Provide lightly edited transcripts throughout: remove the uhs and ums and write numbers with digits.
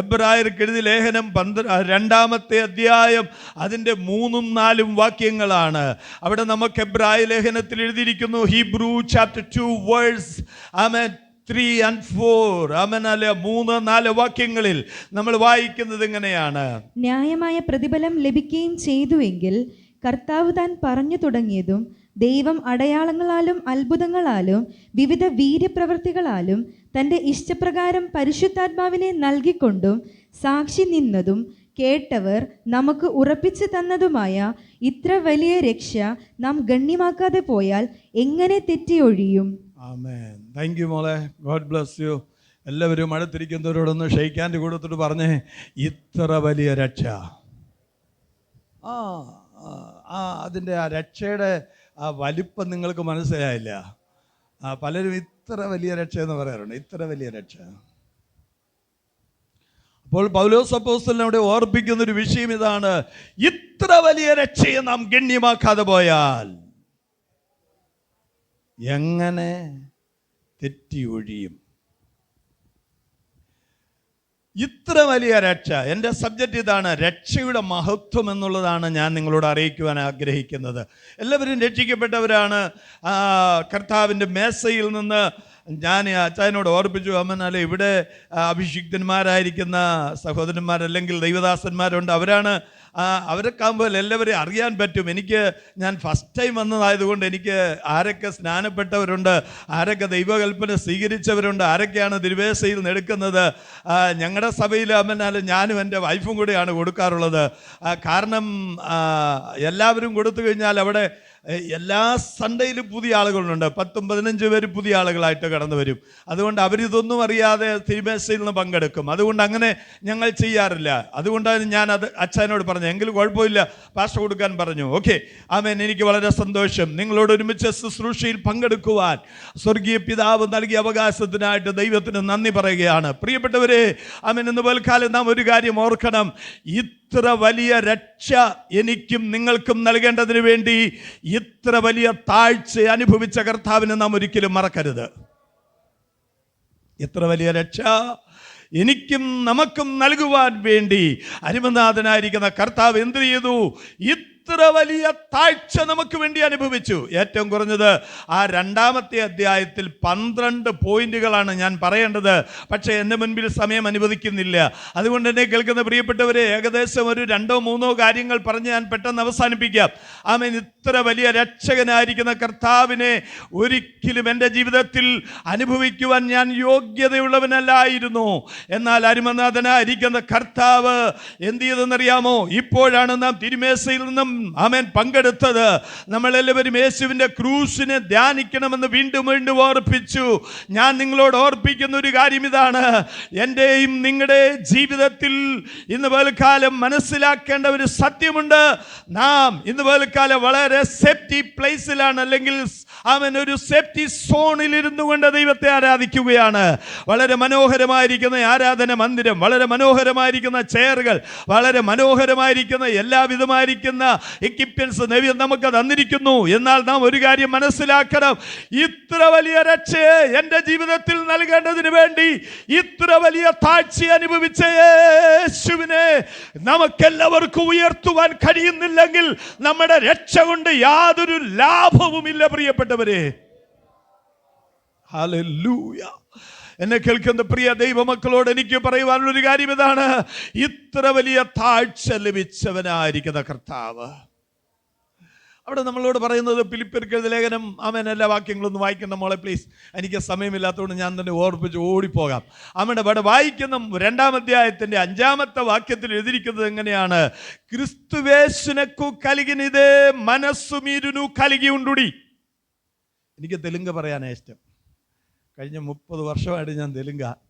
എബ്രായർക്ക് എഴുതിയ ലേഖനം 2-ാമത്തെ അധ്യായം അതിൻ്റെ 3-4 വാക്യങ്ങളാണ്. അവിടെ നമുക്ക് എബ്രായ ലേഖനത്തിൽ എഴുതിയിരിക്കുന്നു, ഹീബ്രൂ ചാപ്റ്റർ 2 വേഴ്സ് 3 and 4. ആമേൻ. 3-4 വാക്യങ്ങളിൽ നമ്മൾ വായിക്കുന്നത് ഇങ്ങനെയാണ്: ന്യായമായ പ്രതിഫലം ലഭിക്കുകയും ചെയ്തുവെങ്കിൽ കർത്താവ് താൻ പറഞ്ഞു തുടങ്ങിയതും ദൈവം അടയാളങ്ങളാലും അത്ഭുതങ്ങളാലും വിവിധ വീര്യപ്രവൃത്തികളാലും തൻ്റെ ഇഷ്ടപ്രകാരം പരിശുദ്ധാത്മാവിനെ നൽകിക്കൊണ്ടും സാക്ഷി നിന്നതും കേട്ടവർ നമുക്ക് ഉറപ്പിച്ചു തന്നതുമായ ഇത്ര വലിയ രക്ഷ നാം ഗണ്യമാക്കാതെ പോയാൽ എങ്ങനെ തെറ്റിയൊഴിയും? ആമേൻ. താങ്ക് യു മോളെ. God bless you. എല്ലാവരും അടുത്തിരിക്കുന്നവരോടൊന്ന് ഷെയ്ക്കാൻ്റെ കൂടത്തോട് പറഞ്ഞേ, ഇത്ര വലിയ രക്ഷ. അതിൻ്റെ ആ രക്ഷയുടെ ആ വലിപ്പം നിങ്ങൾക്ക് മനസ്സിലായില്ല. പലരും ഇത്ര വലിയ രക്ഷ എന്ന് പറയാറുണ്ട്, ഇത്ര വലിയ രക്ഷ. അപ്പോൾ പൗലോസ് അപ്പോസ്തലൻ അവിടെ ഓർപ്പിക്കുന്നൊരു വിഷയം ഇതാണ്: ഇത്ര വലിയ രക്ഷയെ നാം ഗണ്യമാക്കാതെ പോയാൽ എങ്ങനെ തെറ്റി ഒഴിയും? ഇത്ര വലിയ രക്ഷ. എൻ്റെ സബ്ജക്റ്റ് ഇതാണ്, രക്ഷയുടെ മഹത്വം എന്നുള്ളതാണ് ഞാൻ നിങ്ങളോട് അറിയിക്കുവാൻ ആഗ്രഹിക്കുന്നത്. എല്ലാവരും രക്ഷിക്കപ്പെട്ടവരാണ്. കർത്താവിൻ്റെ മേശയിൽ നിന്ന് ഞാൻ അച്ചായനോട് ഓർപ്പിച്ചു, അമ്മനാലെ ഇവിടെ അഭിഷിക്തന്മാരായിരിക്കുന്ന സഹോദരന്മാരല്ലെങ്കിൽ ദൈവദാസന്മാരുണ്ട്. അവരൊക്കെ ആകുമ്പോൾ എല്ലാവരെയും അറിയാൻ പറ്റും. ഞാൻ ഫസ്റ്റ് ടൈം വന്നതായതുകൊണ്ട് എനിക്ക് ആരൊക്കെ സ്നാനപ്പെട്ടവരുണ്ട്, ആരൊക്കെ ദൈവകൽപ്പന സ്വീകരിച്ചവരുണ്ട്, ആരൊക്കെയാണ് തിരുവേശയിൽ നിന്ന് എടുക്കുന്നത്. ഞങ്ങളുടെ സഭയിൽ അമ്മനാല് ഞാനും എൻ്റെ വൈഫും കൂടെയാണ് കൊടുക്കാറുള്ളത്. കാരണം എല്ലാവരും കൊടുത്തു കഴിഞ്ഞാൽ അവിടെ എല്ലാ സൺഡേയിലും പുതിയ ആളുകളുണ്ട്. 10-15 പേര് പുതിയ ആളുകളായിട്ട് കടന്നു വരും. അതുകൊണ്ട് അവരിതൊന്നും അറിയാതെ തിരുമേശയിൽ നിന്ന് പങ്കെടുക്കും. അതുകൊണ്ട് അങ്ങനെ ഞങ്ങൾ ചെയ്യാറില്ല. അതുകൊണ്ടാണ് ഞാൻ അത് അച്ഛനോട് പറഞ്ഞു, എങ്കിലും കുഴപ്പമില്ല, പാസ്റ്റർ കൊടുക്കാൻ പറഞ്ഞു. ഓക്കെ, ആമേൻ. എനിക്ക് വളരെ സന്തോഷം. നിങ്ങളോട് ഒരുമിച്ച് ശുശ്രൂഷയിൽ പങ്കെടുക്കുവാൻ സ്വർഗീയ പിതാവ് നൽകിയ അവകാശത്തിനായിട്ട് ദൈവത്തിന് നന്ദി പറയുകയാണ്. പ്രിയപ്പെട്ടവരെ, ആമേൻ, ഇന്ന് പൽക്കാലം നാം ഒരു കാര്യം ഓർക്കണം. ഇത്ര വലിയ രക്ഷ എനിക്കും നിങ്ങൾക്കും നൽകേണ്ടതിന് വേണ്ടി ഇത്ര വലിയ താഴ്ച അനുഭവിച്ച കർത്താവിനെ നാം ഒരിക്കലും മറക്കരുത്. ഇത്ര വലിയ രക്ഷ എനിക്കും നമുക്കും നൽകുവാൻ വേണ്ടി അരിമനാഥനായിരിക്കുന്ന കർത്താവ് എന്ത് ചെയ്തു? ഇത്ര വലിയ താഴ്ച നമുക്ക് വേണ്ടി അനുഭവിച്ചു. ഏറ്റവും കുറഞ്ഞത് ആ 2-ാമത്തെ അധ്യായത്തിൽ 12 പോയിന്റുകളാണ് ഞാൻ പറയേണ്ടത്. പക്ഷേ എൻ്റെ മുൻപിൽ സമയം അനുവദിക്കുന്നില്ല. അതുകൊണ്ട് എന്നെ കേൾക്കുന്ന പ്രിയപ്പെട്ടവരെ, ഏകദേശം ഒരു 2-3 കാര്യങ്ങൾ പറഞ്ഞ് ഞാൻ പെട്ടെന്ന് അവസാനിപ്പിക്കാം. ആമേൻ. ഇത്ര വലിയ രക്ഷകനായിരിക്കുന്ന കർത്താവിനെ ഒരിക്കലും എൻ്റെ ജീവിതത്തിൽ അനുഭവിക്കുവാൻ ഞാൻ യോഗ്യതയുള്ളവനല്ലായിരുന്നു. എന്നാൽ അരിമനാഥനായിരിക്കുന്ന കർത്താവ് എന്ത് ചെയ്തെന്നറിയാമോ? ഇപ്പോഴാണ് നാം തിരുമേശയിൽ നിന്നും ആമേൻ പങ്കെടുത്തത്. നമ്മളെല്ലാവരും യേശുവിൻ്റെ ക്രൂശിനെ ധ്യാനിക്കണമെന്ന് വീണ്ടും വീണ്ടും ഓർപ്പിച്ചു. ഞാൻ നിങ്ങളോട് ഓർപ്പിക്കുന്ന ഒരു കാര്യം ഇതാണ്: എൻ്റെയും നിങ്ങളുടെ ജീവിതത്തിൽ ഇന്ന് പകൽക്കാലം മനസ്സിലാക്കേണ്ട ഒരു സത്യമുണ്ട്. നാം ഇന്ന് പകൽക്കാലം വളരെ സേഫ്റ്റി പ്ലേസിലാണ്, അല്ലെങ്കിൽ ആമേൻ ഒരു സേഫ്റ്റി സോണിൽ ഇരുന്നു കൊണ്ട് ദൈവത്തെ ആരാധിക്കുകയാണ്. വളരെ മനോഹരമായിരിക്കുന്ന ആരാധന മന്ദിരം, വളരെ മനോഹരമായിരിക്കുന്ന ചെയറുകൾ, വളരെ മനോഹരമായിരിക്കുന്ന എല്ലാവിധമായിരിക്കുന്ന എക്യുപ്മെന്റ്സ് നമുക്ക് തന്നിരിക്കുന്നു. എന്നാൽ നാം ഒരു കാര്യം മനസ്സിലാക്കണം: ഇത്ര വലിയ രക്ഷയെ എൻ്റെ ജീവിതത്തിൽ നൽകേണ്ടതിന് വേണ്ടി ഇത്ര വലിയ താഴ്ച അനുഭവിച്ച യേശുവിനെ നമുക്കെല്ലാവർക്കും ഉയർത്തുവാൻ കഴിയുന്നില്ലെങ്കിൽ നമ്മുടെ രക്ഷ കൊണ്ട് യാതൊരു ലാഭവുമില്ല. പ്രിയപ്പെട്ടവരെ, ഹല്ലേലൂയ. എന്നെ കേൾക്കുന്ന പ്രിയ ദൈവമക്കളോട് എനിക്ക് പറയുവാനുള്ളൊരു കാര്യം ഇതാണ്: ഇത്ര വലിയ താഴ്ച ലഭിച്ചവനായിരിക്കുന്ന കർത്താവ്. അവിടെ നമ്മളോട് പറയുന്നത് ഫിലിപ്പിയർക്ക് എഴുതിയ ലേഖനം, ആമേൻ, എല്ലാ വാക്യങ്ങളൊന്നും വായിക്കണ്ട മോളെ പ്ലീസ്. എനിക്ക് സമയമില്ലാത്തതുകൊണ്ട് ഞാൻ തന്നെ ഓർപ്പിച്ച് ഓടിപ്പോകാം. ആമേൻ. അവിടെ വായിക്കുന്ന 2-ാം അധ്യായത്തിൻ്റെ 5-ാമത്തെ വാക്യത്തിൽ എഴുതിയിരിക്കുന്നത് എങ്ങനെയാണ്? ക്രിസ്തുവേശുനക്കു കലികിനിതേ മനസ്സു മീരുനു കലികി ഉണ്ടുടി. എനിക്ക് തെലുങ്ക് പറയാനാണ് ഇഷ്ടം. കഴിഞ്ഞ 30 വർഷമായിട്ട് ഞാൻ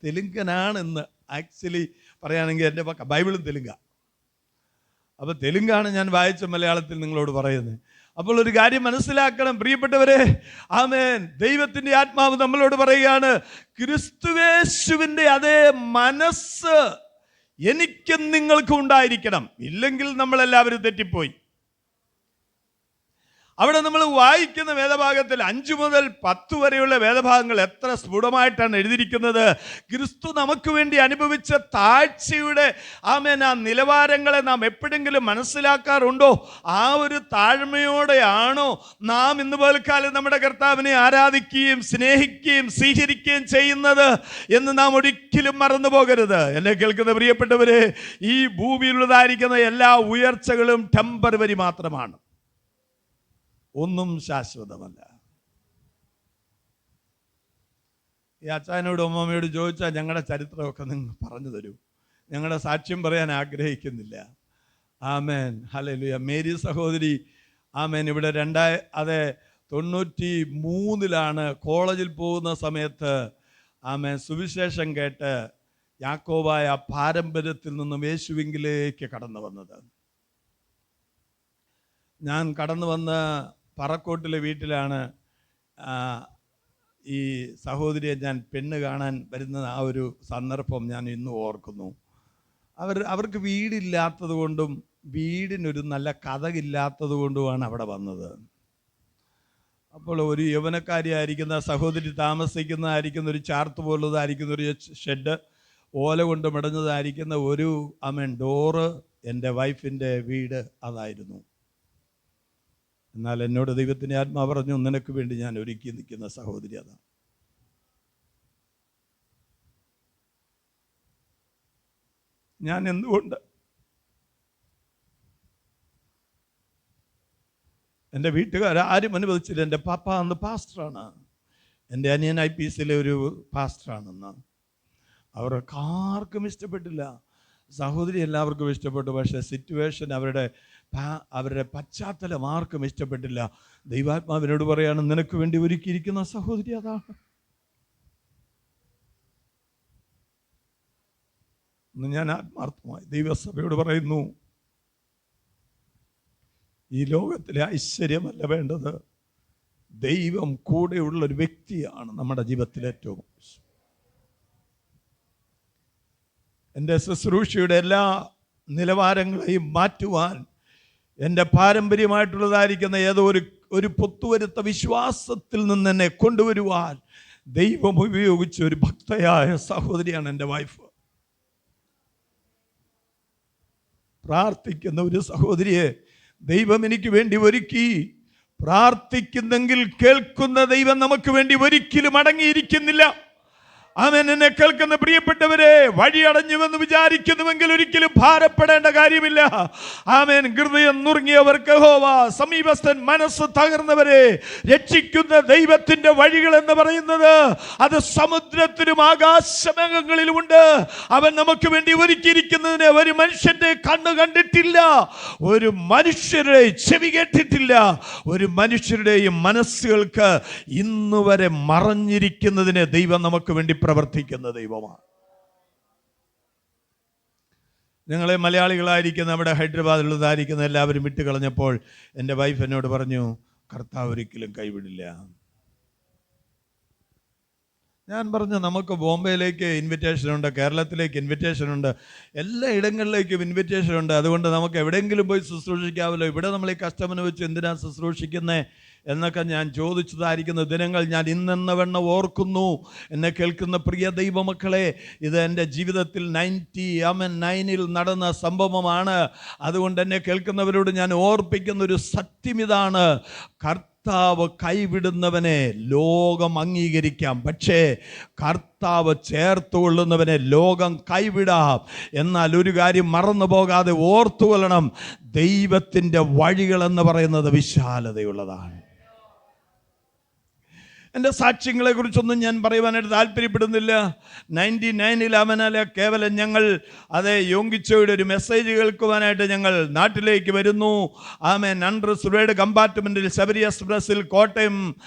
തെലുങ്കനാണെന്ന് ആക്ച്വലി പറയുകയാണെങ്കിൽ എൻ്റെ ബൈബിളും തെലുങ്കാണ്. അപ്പോൾ തെലുങ്കാണ് ഞാൻ വായിച്ച മലയാളത്തിൽ നിങ്ങളോട് പറയുന്നത്. അപ്പോൾ ഒരു കാര്യം മനസ്സിലാക്കണം പ്രിയപ്പെട്ടവരെ, ആമേൻ. ദൈവത്തിൻ്റെ ആത്മാവ് നമ്മളോട് പറയുകയാണ്, ക്രിസ്തുവേശുവിൻ്റെ അതേ മനസ്സ് എനിക്കും നിങ്ങൾക്കും ഉണ്ടായിരിക്കണം. ഇല്ലെങ്കിൽ നമ്മളെല്ലാവരും തെറ്റിപ്പോയി. അവിടെ നമ്മൾ വായിക്കുന്ന വേദഭാഗത്തിൽ 5 മുതൽ 10 വരെയുള്ള വേദഭാഗങ്ങൾ എത്ര സ്ഫുടമായിട്ടാണ് എഴുതിയിരിക്കുന്നത്. ക്രിസ്തു നമുക്ക് വേണ്ടി അനുഭവിച്ച താഴ്ചയുടെ ആ നിലവാരങ്ങളെ നാം എപ്പോഴെങ്കിലും മനസ്സിലാക്കാറുണ്ടോ? ആ ഒരു താഴ്മയോടെയാണോ നാം ഇന്ന് പോൽക്കാലം നമ്മുടെ കർത്താവിനെ ആരാധിക്കുകയും സ്നേഹിക്കുകയും സ്വീകരിക്കുകയും ചെയ്യുന്നത് എന്ന് നാം ഒരിക്കലും മറന്നു പോകരുത്. എന്നെ കേൾക്കുന്ന പ്രിയപ്പെട്ടവരെ, ഈ ഭൂമിയിലുള്ളതായിരിക്കുന്ന എല്ലാ ഉയർച്ചകളും ടെമ്പററി മാത്രമാണ്, ഒന്നും ശാശ്വതമല്ല. ഈ അച്ചായനോട് അമ്മമ്മയോട് ചോദിച്ചാൽ ഞങ്ങളുടെ ചരിത്രമൊക്കെ നിങ്ങൾ പറഞ്ഞു തരൂ. ഞങ്ങളുടെ സാക്ഷ്യം പറയാൻ ആഗ്രഹിക്കുന്നില്ല. ആമേൻ, ഹല്ലേലൂയ. മേരി സഹോദരി ആമേൻ ഇവിടെ 93 കോളേജിൽ പോകുന്ന സമയത്ത് ആമേൻ സുവിശേഷം കേട്ട് യാക്കോബായ പാരമ്പര്യത്തിൽ നിന്നും യേശുവിങ്കിലേക്ക് കടന്നു വന്നത്. ഞാൻ കടന്നു വന്ന പറക്കോട്ടിലെ വീട്ടിലാണ് ഈ സഹോദരിയെ ഞാൻ പെണ്ണ് കാണാൻ വരുന്ന ആ ഒരു സന്ദർഭം ഞാൻ ഇന്നും ഓർക്കുന്നു. അവർക്ക് വീടില്ലാത്തത് കൊണ്ടും വീടിനൊരു നല്ല കഥകില്ലാത്തത് കൊണ്ടുമാണ് അവിടെ വന്നത്. അപ്പോൾ ഒരു യൗവനക്കാരിയായിരിക്കുന്ന സഹോദരി താമസിക്കുന്നതായിരിക്കുന്ന ഒരു ചാർത്ത് പോലുള്ളതായിരിക്കുന്ന ഒരു ഷെഡ്, ഓല കൊണ്ട് മെടഞ്ഞതായിരിക്കുന്ന ഒരു ഡോറ് എൻ്റെ വൈഫിൻ്റെ വീട് അതായിരുന്നു. എന്നാൽ എന്നോട് ദൈവത്തിൻ്റെ ആത്മാവ് പറഞ്ഞു, നിനക്ക് വേണ്ടി ഞാൻ ഒരുക്കി നിൽക്കുന്ന സഹോദരി അതാണ്. ഞാൻ എന്തുകൊണ്ട് എൻ്റെ വീട്ടുകാരും അനുവദിച്ചില്ല. എൻ്റെ പാപ്പ അന്ന് പാസ്റ്ററാണ്, എൻ്റെ അനിയൻ IPCയിലെ ഒരു പാസ്റ്ററാണെന്ന്. അവർക്ക് ആർക്കും ഇഷ്ടപ്പെട്ടില്ല. സഹോദരി എല്ലാവർക്കും ഇഷ്ടപ്പെട്ടു, പക്ഷേ സിറ്റുവേഷൻ, അവരുടെ പശ്ചാത്തലം ആർക്കും ഇഷ്ടപ്പെട്ടില്ല. ദൈവാത്മാവിനോട് പറയാണ്, നിനക്ക് വേണ്ടി ഒരുക്കിയിരിക്കുന്ന സഹോദരി അതാണ്. ഇന്ന് ഞാൻ ആത്മാർത്ഥമായി ദൈവസഭയോട് പറയുന്നു, ഈ ലോകത്തിലെ ഐശ്വര്യമല്ല വേണ്ടത്, ദൈവം കൂടെയുള്ള ഒരു വ്യക്തിയാണ് നമ്മുടെ ജീവിതത്തിൽ ഏറ്റവും. എൻ്റെ ശുശ്രൂഷയുടെ എല്ലാ നിലവാരങ്ങളെയും മാറ്റുവാൻ, എൻ്റെ പാരമ്പര്യമായിട്ടുള്ളതായിരിക്കുന്ന ഏതോ ഒരു പൊത്തുവരുത്ത വിശ്വാസത്തിൽ നിന്ന് എന്നെ കൊണ്ടുവരുവാൻ ദൈവം ഉപയോഗിച്ച ഒരു ഭക്തയായ സഹോദരിയാണ് എൻ്റെ വൈഫ്. പ്രാർത്ഥിക്കുന്ന ഒരു സഹോദരിയെ ദൈവം എനിക്ക് വേണ്ടി ഒരുക്കി. പ്രാർത്ഥിക്കുന്നെങ്കിൽ കേൾക്കുന്ന ദൈവം നമുക്ക് വേണ്ടി ഒരിക്കലും അടങ്ങിയിരിക്കുന്നില്ല. ആമേൻ. എന്നെ കേൾക്കുന്ന പ്രിയപ്പെട്ടവരെ, വഴിയടഞ്ഞുവെന്ന് വിചാരിക്കുന്നുവെങ്കിൽ ഒരിക്കലും ഭാരപ്പെടേണ്ട കാര്യമില്ല. ആമേൻ. ഹൃദയം നുറുങ്ങിയവർക്ക് യഹോവ സമീപസ്ഥൻ, മനസ്സ് തകർന്നവരെ രക്ഷിക്കുന്ന ദൈവത്തിന്റെ വഴികൾ എന്ന് പറയുന്നത് അത് സമുദ്രത്തിലും ആകാശമേഘങ്ങളിലുമുണ്ട്. അവൻ നമുക്ക് വേണ്ടി ഒരുക്കിയിരിക്കുന്നതിനെ ഒരു മനുഷ്യന്റെ കണ്ണ് കണ്ടിട്ടില്ല, ഒരു മനുഷ്യരുടെ ചെവി കേട്ടിട്ടില്ല, ഒരു മനുഷ്യരുടെയും മനസ്സുകൾക്ക് ഇന്നുവരെ മറഞ്ഞിരിക്കുന്നതിനെ ദൈവം നമുക്ക് വേണ്ടി പ്രവർത്തിക്കുന്ന ദൈവമാണ്. ഞങ്ങളെ മലയാളികളായിരിക്കുന്ന നമ്മുടെ ഹൈദരാബാദിലുള്ളതായിരിക്കുന്ന എല്ലാവരും വിട്ടുകളഞ്ഞപ്പോൾ എൻ്റെ വൈഫ് എന്നോട് പറഞ്ഞു, കർത്താവ് ഒരിക്കലും കൈവിടില്ല. ഞാൻ പറഞ്ഞു, നമുക്ക് ബോംബെയിലേക്ക് ഇൻവിറ്റേഷൻ ഉണ്ട്, കേരളത്തിലേക്ക് ഇൻവിറ്റേഷൻ ഉണ്ട്, എല്ലാ ഇടങ്ങളിലേക്കും ഇൻവിറ്റേഷൻ ഉണ്ട്. അതുകൊണ്ട് നമുക്ക് എവിടെയെങ്കിലും പോയി ശുശ്രൂഷിക്കാമല്ലോ. ഇവിടെ നമ്മൾ ഈ കസ്റ്റമർ വെച്ച് എന്തിനാണ് ശുശ്രൂഷിക്കുന്നത് എന്നൊക്കെ ഞാൻ ചോദിച്ചതായിരിക്കുന്ന ദിനങ്ങൾ ഞാൻ ഇന്നെന്നവണ്ണം ഓർക്കുന്നു. എന്നെ കേൾക്കുന്ന പ്രിയ ദൈവമക്കളെ, ഇത് എൻ്റെ ജീവിതത്തിൽ 99 നടന്ന സംഭവമാണ്. അതുകൊണ്ട് എന്നെ കേൾക്കുന്നവരോട് ഞാൻ ഓർപ്പിക്കുന്ന ഒരു സത്യം ഇതാണ്: കർത്താവ് കൈവിടുന്നവനെ ലോകം അംഗീകരിക്കാം, പക്ഷേ കർത്താവ് ചേർത്തുകൊള്ളുന്നവനെ ലോകം കൈവിടാം. എന്നാൽ ഒരു കാര്യം മറന്നു പോകാതെ ഓർത്തുകൊള്ളണം, ദൈവത്തിൻ്റെ വഴികളെന്ന് പറയുന്നത് വിശാലതയുള്ളതാണ്. എൻ്റെ സാക്ഷ്യങ്ങളെ കുറിച്ചൊന്നും ഞാൻ പറയുവാനായിട്ട് താല്പര്യപ്പെടുന്നില്ല. 99 അവനാലെ കേവലം ഞങ്ങൾ യോങ്കിച്ചോയുടെ ഒരു മെസ്സേജ് കേൾക്കുവാനായിട്ട് ഞങ്ങൾ നാട്ടിലേക്ക് വരുന്നു. ആമേൻ. അൺറിസർവ്ഡ് കമ്പാർട്ട്മെൻറ്റിൽ ശബരി എക്സ്പ്രസ്സിൽ കോട്ടയം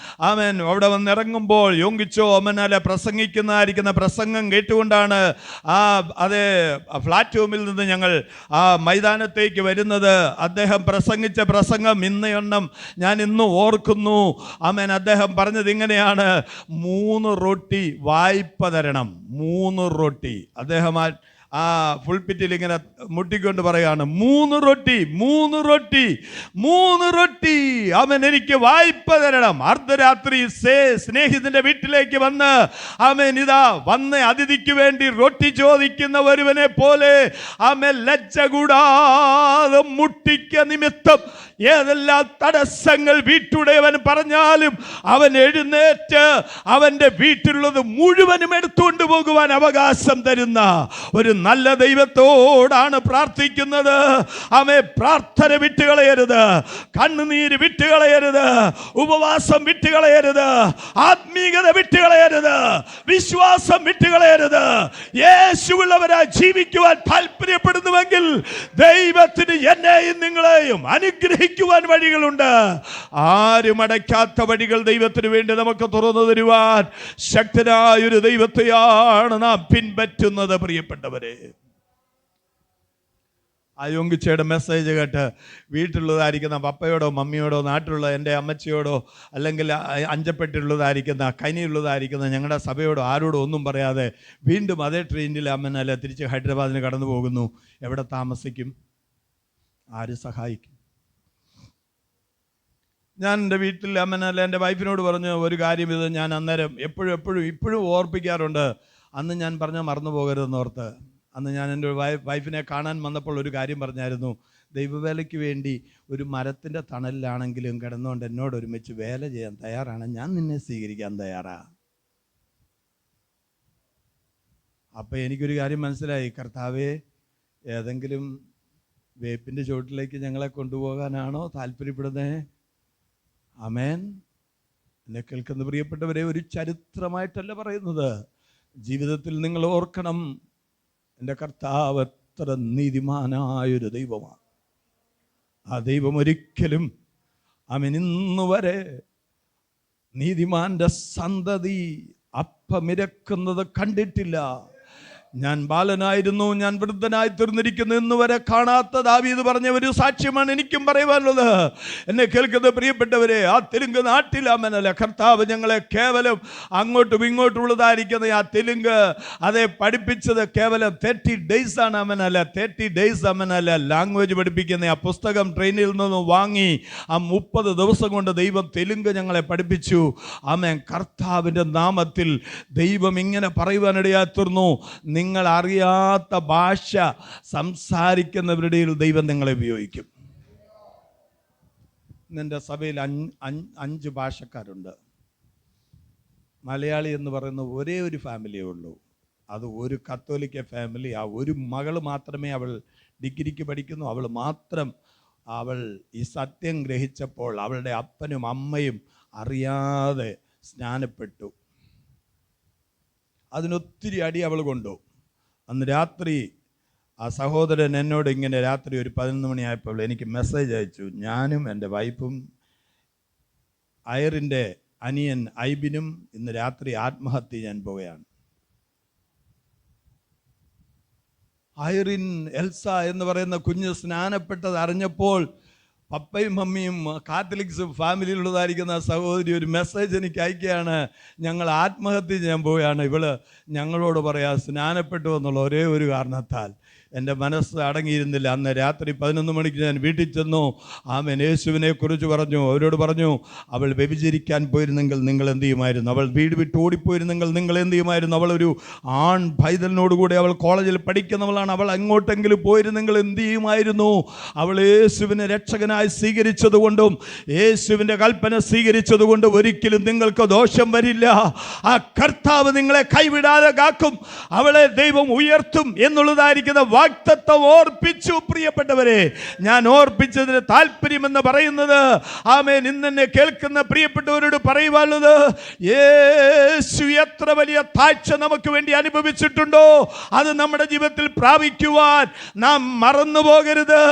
ആമേൻ അവിടെ വന്നിറങ്ങുമ്പോൾ യോങ്കിച്ചോ അവനാലെ പ്രസംഗിക്കുന്നതായിരിക്കുന്ന പ്രസംഗം കേട്ടുകൊണ്ടാണ് പ്ലാറ്റ്ഫോമിൽ നിന്ന് ഞങ്ങൾ ആ മൈതാനത്തേക്ക് വരുന്നത്. അദ്ദേഹം പ്രസംഗിച്ച പ്രസംഗം ഇന്നെണ്ണം ഞാൻ ഇന്നും ഓർക്കുന്നു. ആമേൻ. അദ്ദേഹം പറഞ്ഞത് ഇങ്ങനെ: 3 റൊട്ടി വായ്പ തരണം. 3 റൊട്ടി. അദ്ദേഹം ആ പുൾപിറ്റിൽ ഇങ്ങനെ മുട്ടിക്കൊണ്ട് പറയാണ്, 3 റൊട്ടി 3 റൊട്ടി 3 റൊട്ടി, അവൻ എനിക്ക് വായ്പ തരണം. അർദ്ധരാത്രി സ്നേഹിതന്റെ വീട്ടിലേക്ക് വന്ന് അവൻ ഇതാ വന്ന് അതിഥിക്ക് വേണ്ടി റൊട്ടി ചോദിക്കുന്ന ഒരുവനെ പോലെ അവൻ ലജ്ജ കൂടാതെ മുട്ടിക്ക നിമിത്തം ഏതെല്ലാം തടസ്സങ്ങൾ വീട്ടുടയവൻ പറഞ്ഞാലും അവൻ എഴുന്നേറ്റ് അവന്റെ വീട്ടിലുള്ളത് മുഴുവനും എടുത്തുകൊണ്ട് പോകുവാൻ അവകാശം തരുന്ന ഒരു നല്ല ദൈവത്തോടാണ് പ്രാർത്ഥിക്കുന്നത്. അവൻ പ്രാർത്ഥന വിട്ടുകളയരുത്, കണ്ണുനീര് വിട്ടുകളയരുത്, ഉപവാസം വിട്ടുകളയരുത്, ആത്മീയത വിട്ടുകളയരുത്, വിശ്വാസം വിട്ടുകളയരുത്. യേശുവുള്ളവരായി ജീവിക്കുവാൻ താല്പര്യപ്പെടുന്നുവെങ്കിൽ ദൈവത്തിന് എന്നെയും നിങ്ങളെയും അനുഗ്രഹിക്കുവാൻ വഴികളുണ്ട്. ആരും അടയ്ക്കാത്ത വഴികൾ ദൈവത്തിന് വേണ്ടി നമുക്ക് തുറന്നു തരുവാൻ ശക്തനായൊരു ദൈവത്തെയാണ് നാം പിൻപറ്റുന്നത്. പ്രിയപ്പെട്ടവരെ, ആ യോങ്കിച്ചയുടെ മെസ്സേജ് കേട്ട് വീട്ടിലുള്ളതായിരിക്കുന്ന പപ്പയോടോ മമ്മിയോടോ നാട്ടിലുള്ള എൻ്റെ അമ്മച്ചിയോടോ അല്ലെങ്കിൽ അഞ്ചപ്പെട്ടുള്ളതായിരിക്കുന്ന കനിയുള്ളതായിരിക്കുന്ന ഞങ്ങളുടെ സഭയോടോ ആരോടോ ഒന്നും പറയാതെ വീണ്ടും അതേ ട്രെയിനിൽ അമ്മനല്ല തിരിച്ച് ഹൈദരാബാദിന് കടന്നു പോകുന്നു. എവിടെ താമസിക്കും? ആര് സഹായിക്കും? ഞാൻ എൻ്റെ വീട്ടിൽ അമ്മനല്ല എൻ്റെ വൈഫിനോട് പറഞ്ഞു ഒരു കാര്യം, ഇത് ഞാൻ അന്നേരം ഇപ്പോഴും ഓർപ്പിക്കാറുണ്ട്. അന്ന് ഞാൻ പറഞ്ഞാൽ മറന്നു പോകരുതെന്നോർത്ത്. അന്ന് ഞാൻ എൻ്റെ വൈഫിനെ കാണാൻ വന്നപ്പോൾ ഒരു കാര്യം പറഞ്ഞായിരുന്നു, ദൈവവേലയ്ക്ക് വേണ്ടി ഒരു മരത്തിൻ്റെ തണലിലാണെങ്കിലും കിടന്നുകൊണ്ട് എന്നോട് ഒരുമിച്ച് വേല ചെയ്യാൻ തയ്യാറാണ്, ഞാൻ നിന്നെ സ്വീകരിക്കാൻ തയ്യാറാ. അപ്പം എനിക്കൊരു കാര്യം മനസ്സിലായി, കർത്താവേ, ഏതെങ്കിലും വേപ്പിൻ്റെ ചുവട്ടിലേക്ക് ഞങ്ങളെ കൊണ്ടുപോകാനാണോ താല്പര്യപ്പെടുന്നത്? ആമേൻ. എന്നെ കേൾക്കുന്ന പ്രിയപ്പെട്ടവരെ, ഒരു ചരിത്രമായിട്ടല്ല പറയുന്നത്. ജീവിതത്തിൽ നിങ്ങൾ ഓർക്കണം, എൻ്റെ കർത്താവ് എത്ര നീതിമാനായൊരു ദൈവമാണ്. ആ ദൈവം ഒരിക്കലും അവൻ ഇന്നു വരെ നീതിമാന്റെ സന്തതി അപ്പമിരക്കുന്നത് കണ്ടിട്ടില്ല. ഞാൻ ബാലനായിരുന്നു, ഞാൻ വൃദ്ധനായി തീർന്നിരിക്കുന്നു എന്ന് വരെ കാണാത്ത ദാവീദ് പറഞ്ഞ ഒരു സാക്ഷ്യമാണ് എനിക്കും പറയുവാനുള്ളത്. എന്നെ കേൾക്കുന്ന പ്രിയപ്പെട്ടവരെ, ആ തെലുങ്ക് നാട്ടിൽ അമ്മനല്ല കർത്താവ് ഞങ്ങളെ കേവലം അങ്ങോട്ടും ഇങ്ങോട്ടുള്ളതായിരിക്കുന്ന ആ തെലുങ്ക് അതെ പഠിപ്പിച്ചത് കേവലം 30 days ആണ്. അമ്മനല്ല 30 days അമ്മനല്ല ലാംഗ്വേജ് പഠിപ്പിക്കുന്ന ആ പുസ്തകം ട്രെയിനിൽ നിന്ന് വാങ്ങി ആ 30 ദിവസം കൊണ്ട് ദൈവം തെലുങ്ക് ഞങ്ങളെ പഠിപ്പിച്ചു. ആമേൻ. കർത്താവിൻ്റെ നാമത്തിൽ ദൈവം ഇങ്ങനെ പറയുവാനിടയായി തീർന്നു, നിങ്ങൾ അറിയാത്ത ഭാഷ സംസാരിക്കുന്നവരുടെ ദൈവം നിങ്ങളെ ഉപയോഗിക്കും. എൻ്റെ സഭയിൽ 5 ഭാഷക്കാരുണ്ട്. മലയാളി എന്ന് പറയുന്ന ഒരേ ഒരു ഫാമിലിയേ ഉള്ളൂ. അത് ഒരു കത്തോലിക്ക ഫാമിലി. ആ ഒരു മകൾ മാത്രമേ, അവൾ ഡിഗ്രിക്ക് പഠിക്കുന്നു, അവൾ ഈ സത്യം ഗ്രഹിച്ചപ്പോൾ അവളുടെ അപ്പനും അമ്മയും അറിയാതെ സ്നാനപ്പെട്ടു. അതിനൊത്തിരി അടി അവൾ കൊണ്ടു. അന്ന് രാത്രി ആ സഹോദരൻ എന്നോട് ഇങ്ങനെ രാത്രി ഒരു 11 മണിയായപ്പോൾ എനിക്ക് മെസ്സേജ് അയച്ചു. ഞാനും എൻ്റെ വൈഫും അയറിൻ്റെ അനിയൻ ഐബിനും ഇന്ന് രാത്രി ആത്മഹത്യ ചെയ്യാൻ പോവുകയാണ്. ഐറിൻ എൽസ എന്ന് പറയുന്ന കുഞ്ഞ് സ്നാനപ്പെട്ടത് അറിഞ്ഞപ്പോൾ പപ്പയും മമ്മിയും കാത്തലിക്സ് ഫാമിലിയിലുള്ളതായിരിക്കുന്ന സഹോദരി ഒരു മെസ്സേജ് എനിക്ക് അയക്കുകയാണ്, ഞങ്ങൾ ആത്മഹത്യ ചെയ്യാൻ പോവുകയാണ്. ഇവള് ഞങ്ങളോട് പറയാ സ്നാനപ്പെട്ടു എന്നുള്ള ഒരേ ഒരു കാരണത്താൽ. എൻ്റെ മനസ്സ് അടങ്ങിയിരുന്നില്ല. അന്ന് രാത്രി 11 മണിക്ക് ഞാൻ വീട്ടിൽ ചെന്നു. ആമേൻ. യേശുവിനെ കുറിച്ച് പറഞ്ഞു. അവരോട് പറഞ്ഞു, അവൾ വ്യഭിചരിക്കാൻ പോയിരുന്നെങ്കിൽ നിങ്ങൾ എന്ത് ചെയ്യുമായിരുന്നു? അവൾ വീട് വിട്ട് ഓടിപ്പോയിരുന്നെങ്കിൽ നിങ്ങൾ എന്ത് ചെയ്യുമായിരുന്നു? അവൾ ഒരു ആൺ പൈതലിനോടുകൂടി അവൾ കോളേജിൽ പഠിക്കുന്നവളാണ്. അവൾ അങ്ങോട്ടെങ്കിലും പോയിരുന്നെങ്കിൽ എന്ത് ചെയ്യുമായിരുന്നു? അവൾ യേശുവിനെ രക്ഷകനായി സ്വീകരിച്ചതുകൊണ്ടും യേശുവിൻ്റെ കൽപ്പന സ്വീകരിച്ചതുകൊണ്ടും ഒരിക്കലും നിങ്ങൾക്ക് ദോഷം വരില്ല. ആ കർത്താവ് നിങ്ങളെ കൈവിടാതെ കാക്കും. അവളെ ദൈവം ഉയർത്തും എന്നുള്ളതായിരിക്കുന്ന വാഗ്ദത്തം ഓർപ്പിച്ചു. പ്രിയപ്പെട്ടവരെ, ഞാൻ ഓർപ്പിച്ചതിന് താല്പര്യമെന്ന് പറയുന്നത്, ആമേൻ, ഇന്നെന്നെ കേൾക്കുന്ന പ്രിയപ്പെട്ടവരോട് പറയുവാനുള്ളത്, യേശു എത്ര വലിയ താഴ്ച നമുക്ക് വേണ്ടി അനുഭവിച്ചിട്ടുണ്ടോ അത് നമ്മുടെ ജീവിതത്തിൽ പ്രാപിക്കുവാൻ നാം മറന്നു പോകരുത്.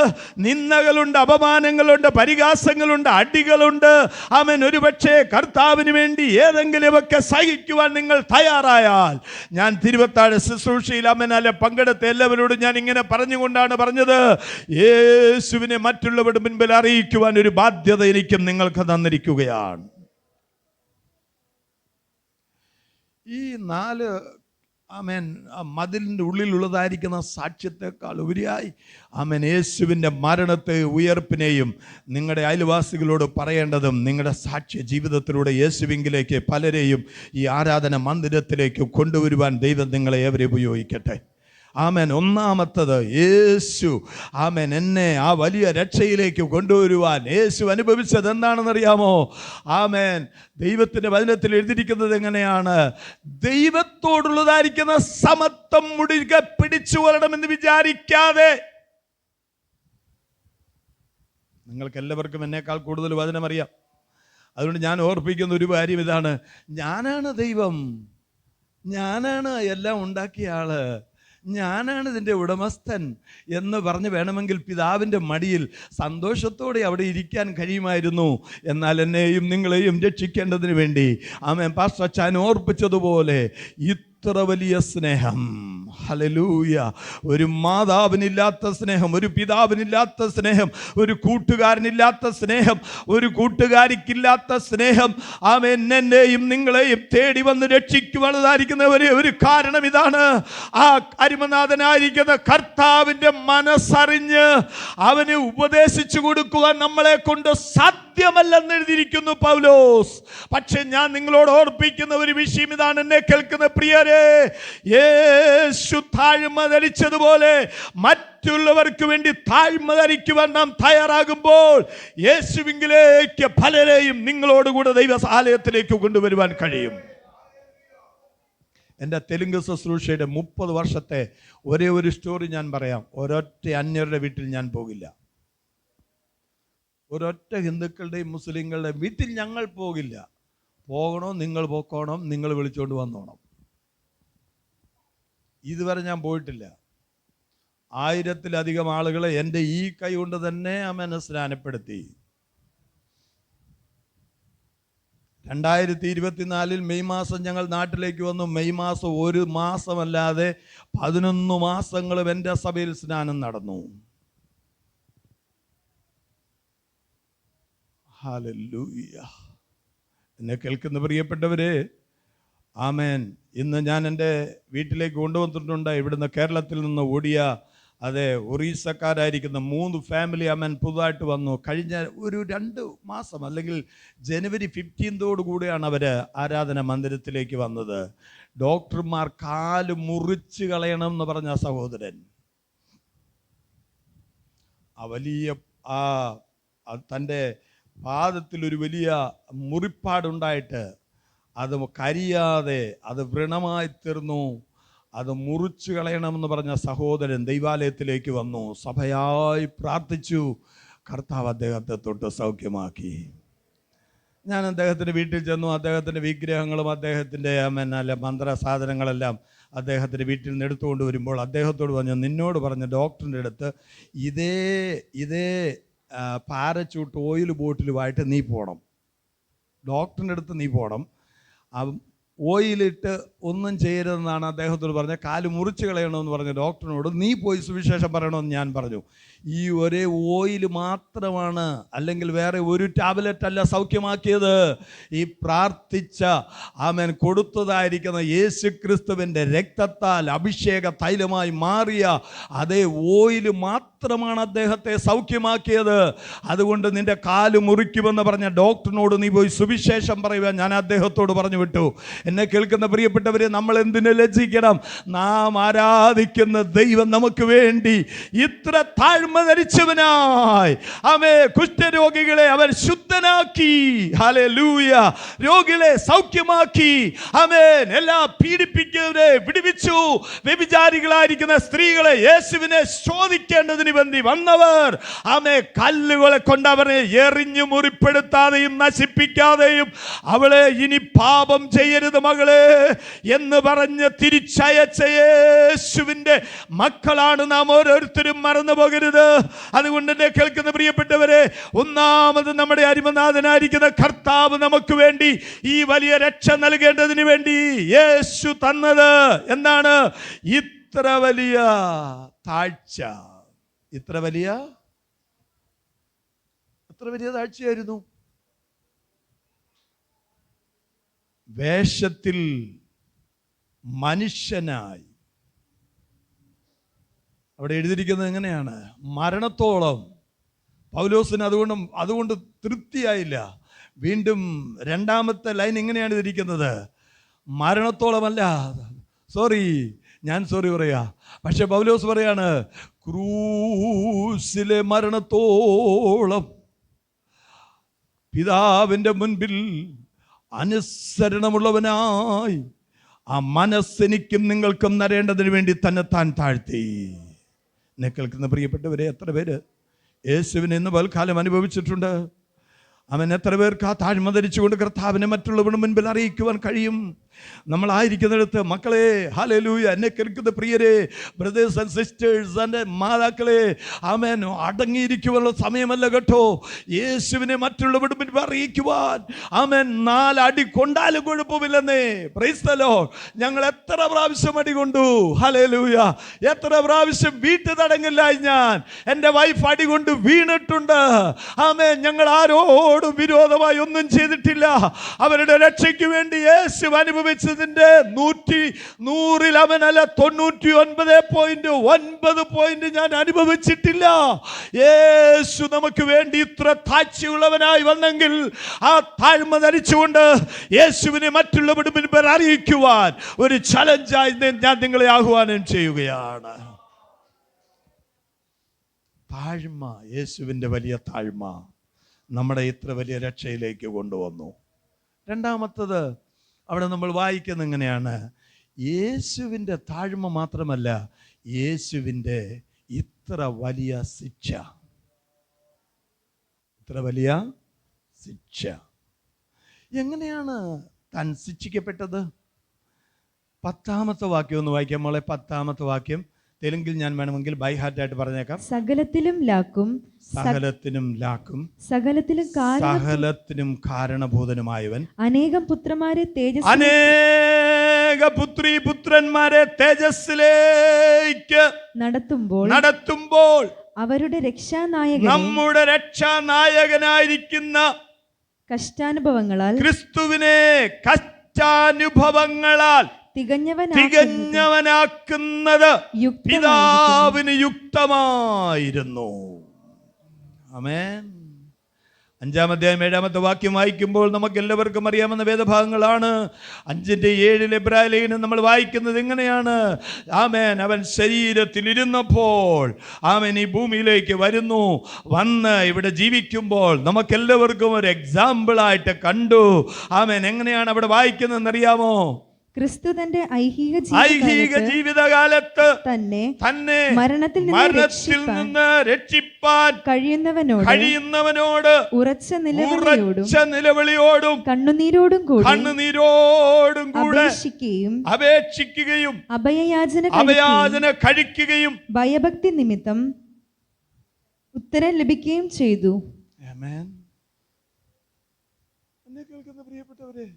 നിന്ദകളുണ്ട്, അപമാനങ്ങളുണ്ട്, പരിഹാസങ്ങളുണ്ട്, അടികളുണ്ട്. ആമേൻ. ഒരുപക്ഷെ കർത്താവിന് വേണ്ടി ഏതെങ്കിലുമൊക്കെ സഹിക്കുവാൻ നിങ്ങൾ തയ്യാറായാൽ, ഞാൻ തിരുവത്താഴ് ശുശ്രൂഷയിൽ അമ്മനാലെ പങ്കെടുത്ത എല്ലാവരോടും ഞാൻ ഇങ്ങനെ പറഞ്ഞുകൊണ്ടാണ് പറഞ്ഞത്, യേശുവിനെ മറ്റുള്ളവരുടെ മുൻപിൽ അറിയിക്കുവാൻ ഒരു ബാധ്യത എനിക്കും നിങ്ങൾക്ക് തന്നിരിക്കുകയാണ്. ഈ 4 ആമേൻ, മതിലിൻ്റെ ഉള്ളിലുള്ളതായിരിക്കുന്ന സാക്ഷ്യത്തെക്കാൾ ഉപരിയായി ആമേൻ യേശുവിൻ്റെ മരണത്തെ ഉയർപ്പിനെയും നിങ്ങളുടെ അയൽവാസികളോട് പറയേണ്ടതും നിങ്ങളുടെ സാക്ഷ്യ ജീവിതത്തിലൂടെ യേശുവിങ്കിലേക്ക് പലരെയും ഈ ആരാധന മന്ദിരത്തിലേക്ക് കൊണ്ടുവരുവാൻ ദൈവം നിങ്ങളെ ഏവരെ ഉപയോഗിക്കട്ടെ. ആമേൻ. ഒന്നാമത്തത്, യേശു ആമേൻ എന്നെ ആ വലിയ രക്ഷയിലേക്ക് കൊണ്ടുവരുവാൻ യേശു അനുഭവിച്ചത് എന്താണെന്നറിയാമോ? ആമേൻ. ദൈവത്തിൻ്റെ വചനത്തിൽ എഴുതിയിരിക്കുന്നത് എങ്ങനെയാണ്? ദൈവത്തോടുള്ളതായിരിക്കുന്ന സമത്വം മുറുകെ പിടിച്ചു കൊള്ളണമെന്ന് വിചാരിക്കാതെ. നിങ്ങൾക്ക് എല്ലാവർക്കും എന്നേക്കാൾ കൂടുതൽ വചനം അറിയാം. അതുകൊണ്ട് ഞാൻ ഓർപ്പിക്കുന്ന ഒരു കാര്യം ഇതാണ്: ഞാനാണ് ദൈവം, ഞാനാണ് എല്ലാം ഉണ്ടാക്കിയ ആള്, ഞാനാണ് ഇതിൻ്റെ ഉടമസ്ഥൻ എന്ന് പറഞ്ഞ് വേണമെങ്കിൽ പിതാവിൻ്റെ മടിയിൽ സന്തോഷത്തോടെ അവിടെ ഇരിക്കാൻ കഴിയുമായിരുന്നു. എന്നാൽ എന്നെയും നിങ്ങളെയും രക്ഷിക്കേണ്ടതിന് വേണ്ടി ആമേൻ പാസ്റ്റർ അച്ചാൻ ഓർപ്പിച്ചതുപോലെ ഇത്ര വലിയ സ്നേഹം, ഹല്ലേലൂയ, ഒരു മാതാവിനില്ലാത്ത സ്നേഹം, ഒരു പിതാവിനില്ലാത്ത സ്നേഹം, ഒരു കൂട്ടുകാരനില്ലാത്ത സ്നേഹം, ഒരു കൂട്ടുകാരിക്കില്ലാത്ത സ്നേഹം ആമേൻ എന്നെയും നിങ്ങളെയും തേടി വന്ന് രക്ഷിക്കുവാനായിരിക്കുന്ന ഒരു കാരണം ഇതാണ്. ആ അരിമനാഥനായിരിക്കുന്ന കർത്താവിൻ്റെ മനസ്സറിഞ്ഞ് അവന് ഉപദേശിച്ചു കൊടുക്കുവാൻ നമ്മളെ കൊണ്ട് സാധ്യമല്ലെന്ന് എഴുതിയിരിക്കുന്നു പൗലോസ്. പക്ഷെ ഞാൻ നിങ്ങളോട് ഓർപ്പിക്കുന്ന ഒരു വിഷയം ഇതാണ്, എന്നെ കേൾക്കുന്ന പ്രിയരെ, യേശു താഴ്മ ധരിച്ചതുപോലെ മറ്റുള്ളവർക്ക് വേണ്ടി താഴ്മ ധരിക്കുവാൻ നാം തയ്യാറാകുമ്പോൾ യേശുവിങ്കിലേക്ക് പലരെയും നിങ്ങളോടുകൂടെ ദൈവസാലയത്തിലേക്ക് കൊണ്ടുവരുവാൻ കഴിയും. എൻ്റെ തെലുങ്ക് ശുശ്രൂഷയുടെ 30 വർഷത്തെ ഒരേ ഒരു സ്റ്റോറി ഞാൻ പറയാം. ഒരൊറ്റ അന്യരുടെ വീട്ടിൽ ഞാൻ പോകില്ല, ഒരൊറ്റ ഹിന്ദുക്കളുടെയും മുസ്ലിങ്ങളുടെയും വീട്ടിൽ ഞങ്ങൾ പോകില്ല. പോകണോ നിങ്ങൾ പോക്കോണം, നിങ്ങൾ വിളിച്ചുകൊണ്ട് വന്നോണം. ഇതുവരെ ഞാൻ പോയിട്ടില്ല. 1000-ലധികം ആളുകളെ എൻ്റെ ഈ കൈ കൊണ്ട് തന്നെ അമ്മനെ സ്നാനപ്പെടുത്തി. 2024 മെയ് മാസം ഞങ്ങൾ നാട്ടിലേക്ക് വന്നു. മെയ് മാസം ഒരു മാസമല്ലാതെ 11 മാസങ്ങളും എൻ്റെ സഭയിൽ സ്നാനം നടന്നു. ഹല്ലേലൂയ. എന്നെ കേൾക്കുന്ന പ്രിയപ്പെട്ടവരെ, ആമേൻ, ഇന്ന് ഞാൻ എൻ്റെ വീട്ടിലേക്ക് കൊണ്ടുവന്നിട്ടുണ്ട്. ഇവിടുന്ന് കേരളത്തിൽ നിന്ന് ഓടിയ ഒറീസക്കാരായിരിക്കുന്ന 3 ഫാമിലി ആമേൻ പുതുതായിട്ട് വന്നു. കഴിഞ്ഞ ഒരു 2 മാസം അല്ലെങ്കിൽ ജനുവരി 15 കൂടെയാണ് അവർ ആരാധന മന്ദിരത്തിലേക്ക് വന്നത്. ഡോക്ടർമാർ കാല് മുറിച്ച് കളയണം എന്ന് പറഞ്ഞ സഹോദരൻ തൻ്റെ പാദത്തിൽ ഒരു വലിയ മുറിപ്പാടുണ്ടായിട്ട് അത് കരിയാതെ അത് വ്രണമായി തീർന്നു. അത് മുറിച്ചു കളയണമെന്ന് പറഞ്ഞ സഹോദരൻ ദൈവാലയത്തിലേക്ക് വന്നു. സഭയായി പ്രാർത്ഥിച്ചു. കർത്താവ് അദ്ദേഹത്തെ തൊട്ട് സൗഖ്യമാക്കി. ഞാൻ അദ്ദേഹത്തിൻ്റെ വീട്ടിൽ ചെന്നു. അദ്ദേഹത്തിൻ്റെ വിഗ്രഹങ്ങളും അദ്ദേഹത്തിൻ്റെ നല്ല മന്ത്രസാധനങ്ങളെല്ലാം അദ്ദേഹത്തിൻ്റെ വീട്ടിൽ നിന്ന് എടുത്തുകൊണ്ട് വരുമ്പോൾ അദ്ദേഹത്തോട് പറഞ്ഞു, നിന്നോട് പറഞ്ഞ ഡോക്ടറിൻ്റെ അടുത്ത് ഇതേ പാരച്യൂട്ട് ഓയിൽ ബോട്ടിലുമായിട്ട് നീ പോകണം. ഡോക്ടറിൻ്റെ അടുത്ത് നീ പോകണം. ഓയിലിട്ട് ഒന്നും ചെയ്യരുതെന്നാണ് അദ്ദേഹത്തോട് പറഞ്ഞത്. കാല് മുറിച്ച് കളയണമെന്ന് പറഞ്ഞ ഡോക്ടറിനോട് നീ പോയി സുവിശേഷം പറയണമെന്ന് ഞാൻ പറഞ്ഞു. ഈ ഒരേ ഓയിൽ മാത്രമാണ്, അല്ലെങ്കിൽ വേറെ ഒരു ടാബ്ലറ്റ് അല്ല സൗഖ്യമാക്കിയത്. ഈ പ്രാർത്ഥിച്ച ആമേൻ കൊടുത്തതായിരിക്കുന്ന യേശു ക്രിസ്തുവിൻ്റെ രക്തത്താൽ അഭിഷേക തൈലമായി മാറിയ അതേ ഓയിൽ മാത്രമാണ് അദ്ദേഹത്തെ സൗഖ്യമാക്കിയത്. അതുകൊണ്ട് നിന്റെ കാല് മുറിക്കുമെന്ന് പറഞ്ഞ ഡോക്ടറിനോട് നീ പോയി സുവിശേഷം പറയുവാൻ ഞാൻ അദ്ദേഹത്തോട് പറഞ്ഞു വിട്ടു. എന്നെ കേൾക്കുന്ന പ്രിയപ്പെട്ടവരെ, നമ്മൾ എന്തിനു ലജ്ജിക്കണം? നാം ആരാധിക്കുന്ന ദൈവം നമുക്ക് വേണ്ടി ഇത്ര താഴ്മ ധരിച്ചവനായി കുഷ്ഠരോഗികളെ അവൻ ശുദ്ധനാക്കി. ഹല്ലേലൂയ. രോഗികളെ സൗഖ്യമാക്കി. ആമേൻ. എല്ലാ പീഡിപ്പിക്കുന്നവരെ വിടുവിച്ചു. വ്യഭിചാരികളായിരിക്കുന്ന സ്ത്രീകളെ യേശുവിനെ ശോധിക്കേണ്ടതിന് വേണ്ടി വന്നവർ കല്ലുകളെ കൊണ്ട് അവരെ എറിഞ്ഞു മുറിപ്പെടുത്താതെയും നശിപ്പിക്കാതെയും അവളെ ഇനി പാപം ചെയ്യരുത് മകളെ എന്ന് പറഞ്ഞ് തിരിച്ചയച്ച യേശുവിൻ്റെ മക്കളാണ് നാം ഓരോരുത്തരും. മറന്നു പോകരുത്. അതുകൊണ്ട് എന്നെ കേൾക്കുന്ന പ്രിയപ്പെട്ടവരെ, ഒന്നാമത് നമ്മുടെ അരിമനാഥനായിരിക്കുന്ന കർത്താവ് നമുക്ക് വേണ്ടി ഈ വലിയ രക്ഷ നൽകേണ്ടതിന് വേണ്ടി യേശു തന്നത് എന്താണ്? ഇത്ര വലിയ താഴ്ച. എത്ര വലിയ താഴ്ചയായിരുന്നു. വേഷത്തിൽ മനുഷ്യനായി. അവിടെ എഴുതിയിരിക്കുന്നത് എങ്ങനെയാണ്? മരണത്തോളം. പൗലോസിന് അതുകൊണ്ട് തൃപ്തിയായില്ല. വീണ്ടും രണ്ടാമത്തെ ലൈൻ ഇങ്ങനെയാണ് എഴുതിയിരിക്കുന്നത്, മരണത്തോളമല്ല, ഞാൻ സോറി പറയാ. പക്ഷെ പൗലോസ് പറയാണ്, ക്രൂസിലെ മരണത്തോളം പിതാവിൻ്റെ മുൻപിൽ അനുസരണമുള്ളവനായി ആ മനസ്സെനിക്കും നിങ്ങൾക്കും നരേണ്ടതിന് വേണ്ടി തന്നെ താൻ താഴ്ത്തി. എന്നെ കേൾക്കുന്ന പ്രിയപ്പെട്ടവരെ, എത്ര പേര് യേശുവിനെ ഇന്ന് പൽക്കാലം അനുഭവിച്ചിട്ടുണ്ട്? അവൻ എത്ര പേർക്ക് ആ താഴ്മ ധരിച്ചുകൊണ്ട് കർത്താവിനെ മറ്റുള്ളവരുടെ മുൻപിൽ അറിയിക്കുവാൻ കഴിയും? നമ്മളായിരിക്കുന്നിടത്ത് മക്കളെ, ഹല്ലേലൂയ, എന്നെ കേൾക്കുന്ന പ്രിയരെ, ബ്രദേഴ്സ് ആൻഡ് സിസ്റ്റേഴ്സ്, എൻ്റെ മാതാക്കളെ, ആമേൻ, അടങ്ങിയിരിക്കുവാനുള്ള സമയമല്ല കേട്ടോ. യേശുവിനെ മറ്റുള്ളവരുടെ മുൻപിൽ അറിയിക്കുവാൻ, ആമേൻ, 4 അടി കൊണ്ടാലും കുഴപ്പമില്ലെന്നേ. Praise the Lord. ഞങ്ങൾ എത്ര പ്രാവശ്യം അടി കൊണ്ടു, ഹല്ലേലൂയ, എത്ര പ്രാവശ്യം വീട്ടു തടങ്ങില്ലായി ഞാൻ, എൻ്റെ വൈഫ് അടി കൊണ്ട് വീണിട്ടുണ്ട്. ആമേൻ, ഞങ്ങൾ ആരോടും വിരോധമായി ഒന്നും ചെയ്തിട്ടില്ല. അവരുടെ രക്ഷയ്ക്ക് വേണ്ടി യേശു അനുഭവിച്ചതിന്റെ 100-ൽ അവനല്ല 99.9 ഞാൻ അനുഭവിച്ചിട്ടില്ല. യേശു നമുക്ക് വേണ്ടി ഇത്ര താഴ്ചയുള്ളവനായി വന്നെങ്കിൽ ആ താഴ്മ ധരിച്ചുകൊണ്ട് യേശുവിനെ മറ്റുള്ളവരുടെ മുൻപിൽ അറിയിക്കുവാൻ ഒരു ചലഞ്ചായി ഞാൻ നിങ്ങളെ ആഹ്വാനം ചെയ്യുകയാണ്. താഴ്മ, യേശുവിൻ്റെ വലിയ താഴ്മ നമ്മുടെ ഇത്ര വലിയ രക്ഷയിലേക്ക് കൊണ്ടുവന്നു. രണ്ടാമത്തത് അവിടെ നമ്മൾ വായിക്കുന്നത് എങ്ങനെയാണ്? യേശുവിൻ്റെ താഴ്മ മാത്രമല്ല, യേശുവിൻ്റെ ഇത്ര വലിയ ശിക്ഷ. ഇത്ര വലിയ ശിക്ഷ. എങ്ങനെയാണ് താൻ ശിക്ഷിക്കപ്പെട്ടത്? 10ാമത്തെ വാക്യം ഒന്ന് വായിക്കാം മോളെ. 10ാമത്തെ വാക്യം തെലുങ്കിൽ ഞാൻ വേണമെങ്കിൽ ബൈ ഹാർട്ടായിട്ട് പറഞ്ഞേക്കാം. സകലത്തിലും ലാക്കും, സകലത്തിനും കാരണഭൂതനുമായവൻ അനേകം പുത്രന്മാരെ തേജസ്സിലേക്ക് നടത്തുമ്പോൾ അവരുടെ രക്ഷാനായകൻ, നമ്മുടെ രക്ഷാനായകനായിരിക്കുന്ന കഷ്ടാനുഭവങ്ങളാൽ, ക്രിസ്തുവിനെ കഷ്ടാനുഭവങ്ങളാൽ തികഞ്ഞവനാക്കുന്നത് പിതാവിന് യുക്തമായിരുന്നു. ആമേൻ. 5-ാം അധ്യായം 7-ാമത്തെ വാക്യം വായിക്കുമ്പോൾ നമുക്ക് എല്ലാവർക്കും അറിയാവുന്ന വേദഭാഗങ്ങളാണ്. 5:7 എബ്രായ ലേഖനം നമ്മൾ വായിക്കുന്നത് എങ്ങനെയാണ്? ആമേൻ, അവൻ ശരീരത്തിൽ ഇരുന്നപ്പോൾ ആമേൻ ഈ ഭൂമിയിലേക്ക് വന്ന് ഇവിടെ ജീവിക്കുമ്പോൾ നമുക്കെല്ലാവർക്കും ഒരു എക്സാമ്പിളായിട്ട് കണ്ടു. ആമേൻ. എങ്ങനെയാണ് അവിടെ വായിക്കുന്നതെന്നറിയാമോ? ക്രിസ്തു തന്റെ ഐഹിക ജീവിതകാലത്ത് തന്നെ മരണത്തിൽ നിന്ന് രക്ഷിപ്പാൻ കഴിയുന്നവനോട് ഉറച്ച നിലവിളിയോടും കണ്ണുനീരോടും കൂടെ അപേക്ഷിക്കുകയും അഭയയാചന കഴിക്കുകയും ഭയഭക്തി നിമിത്തം ഉത്തരം ലഭിക്കുകയും ചെയ്തു. ആമേൻ. എന്നെ കേൾക്കുന്ന പ്രിയപ്പെട്ടവരെ,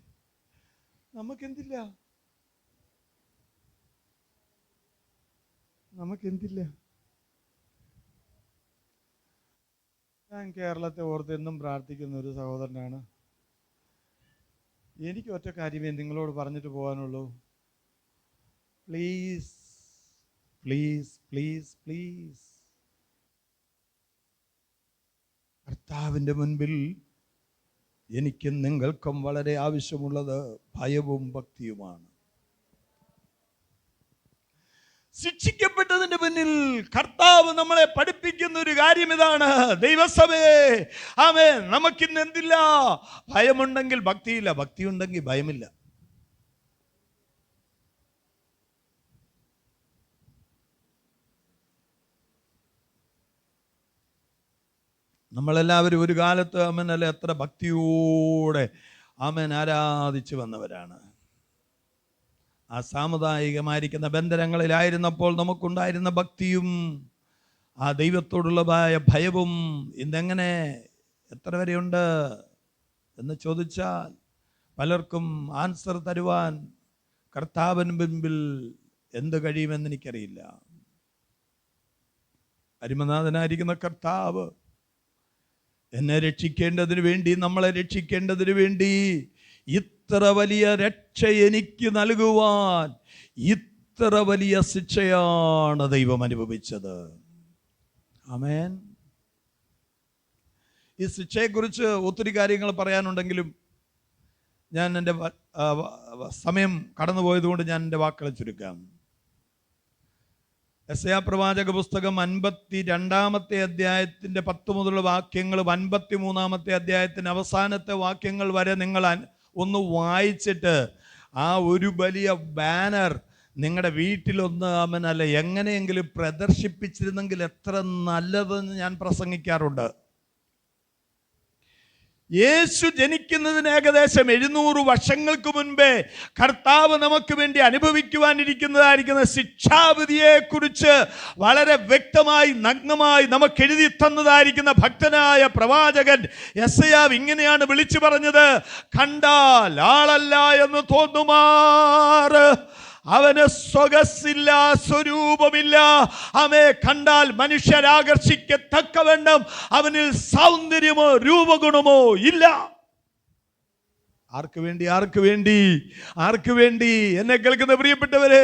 നമുക്കെന്തില്ല? ഞാൻ കേരളത്തെ ഓർത്ത് എന്നും പ്രാർത്ഥിക്കുന്ന ഒരു സഹോദരനാണ്. എനിക്ക് ഒറ്റ കാര്യമേ നിങ്ങളോട് പറഞ്ഞിട്ട് പോകാനുള്ളൂ. പ്ലീസ് പ്ലീസ് പ്ലീസ് പ്ലീസ്, കർത്താവിൻ്റെ മുൻപിൽ എനിക്കും നിങ്ങൾക്കും വളരെ ആവശ്യമുള്ളത് ഭയവും ഭക്തിയുമാണ്. ശിക്ഷിക്കപ്പെട്ടതിന്റെ പിന്നിൽ കർത്താവ് നമ്മളെ പഠിപ്പിക്കുന്ന ഒരു കാര്യം ഇതാണ്. ദൈവസഭയെ, ആമേൻ, നമുക്കിന്ന് എന്തില്ല? ഭയമുണ്ടെങ്കിൽ ഭക്തിയില്ല, ഭക്തിയുണ്ടെങ്കിൽ ഭയമില്ല. നമ്മളെല്ലാവരും ഒരു കാലത്ത് ആമേൻ എത്ര ഭക്തിയോടെ ആമേൻ ആരാധിച്ചു വന്നവരാണ്. ആ സാമുദായികമായിരിക്കുന്ന ബന്ധനങ്ങളിലായിരുന്നപ്പോൾ നമുക്കുണ്ടായിരുന്ന ഭക്തിയും ആ ദൈവത്തോടുള്ളതായ ഭയവും ഇന്നെങ്ങനെ എത്ര വരെയുണ്ട് എന്ന് ചോദിച്ചാൽ പലർക്കും ആൻസർ തരുവാൻ കർത്താവിന് മുൻപിൽ എന്ത് കഴിയുമെന്ന് എനിക്കറിയില്ല. അരിമനാഥനായിരിക്കുന്ന കർത്താവ് എന്നെ രക്ഷിക്കേണ്ടതിന് വേണ്ടി, നമ്മളെ രക്ഷിക്കേണ്ടതിന് വേണ്ടി ഇത്ര വലിയ രക്ഷ എനിക്ക് നൽകുവാൻ ഇത്ര വലിയ ശിക്ഷയാണ് ദൈവം അനുഭവിച്ചത്. ആമേൻ. ഈ ശിക്ഷയെക്കുറിച്ച് ഒത്തിരി കാര്യങ്ങൾ പറയാനുണ്ടെങ്കിലും ഞാൻ എൻ്റെ സമയം കടന്നുപോയതുകൊണ്ട് ഞാൻ എൻ്റെ വാക്കുകളെ ചുരുക്കാം. യെശയ്യാ പ്രവാചക പുസ്തകം 52-ാമത്തെ അധ്യായത്തിൻ്റെ 10 മുതലുള്ള വാക്യങ്ങൾ 53-ാമത്തെ അധ്യായത്തിൻ്റെ അവസാനത്തെ വാക്യങ്ങൾ വരെ നിങ്ങൾ ഒന്ന് വായിച്ചിട്ട് ആ ഒരു വലിയ ബാനർ നിങ്ങളുടെ വീട്ടിലൊന്ന് അല്ല എങ്ങനെയെങ്കിലും പ്രദർശിപ്പിച്ചിരുന്നെങ്കിൽ എത്ര നല്ലതെന്ന് ഞാൻ പ്രസംഗിക്കാറുണ്ട്. യേശു ജനിക്കുന്നതിന് ഏകദേശം 700 വർഷങ്ങൾക്ക് മുൻപേ കർത്താവ് നമുക്ക് വേണ്ടി അനുഭവിക്കുവാനിരിക്കുന്നതായിരിക്കുന്ന ശിക്ഷാവിധിയെക്കുറിച്ച് വളരെ വ്യക്തമായി നഗ്നമായി നമുക്ക് എഴുതി തന്നതായിരിക്കുന്ന ഭക്തനായ പ്രവാചകൻ യെശയ്യാവ് ഇങ്ങനെയാണ് വിളിച്ചു പറഞ്ഞത്: കണ്ടാൽ ആളല്ല എന്ന് തോന്നുമാറ് അവന് സ്വഗസ്സില്ല, സ്വരൂപമില്ല. അവനെ കണ്ടാൽ മനുഷ്യരാകർഷിക്കത്തക്കവണ്ണം അവനിൽ സൗന്ദര്യമോ രൂപഗുണമോ ഇല്ല. ആർക്ക് വേണ്ടി എന്നെ കേൾക്കുന്ന പ്രിയപ്പെട്ടവരെ,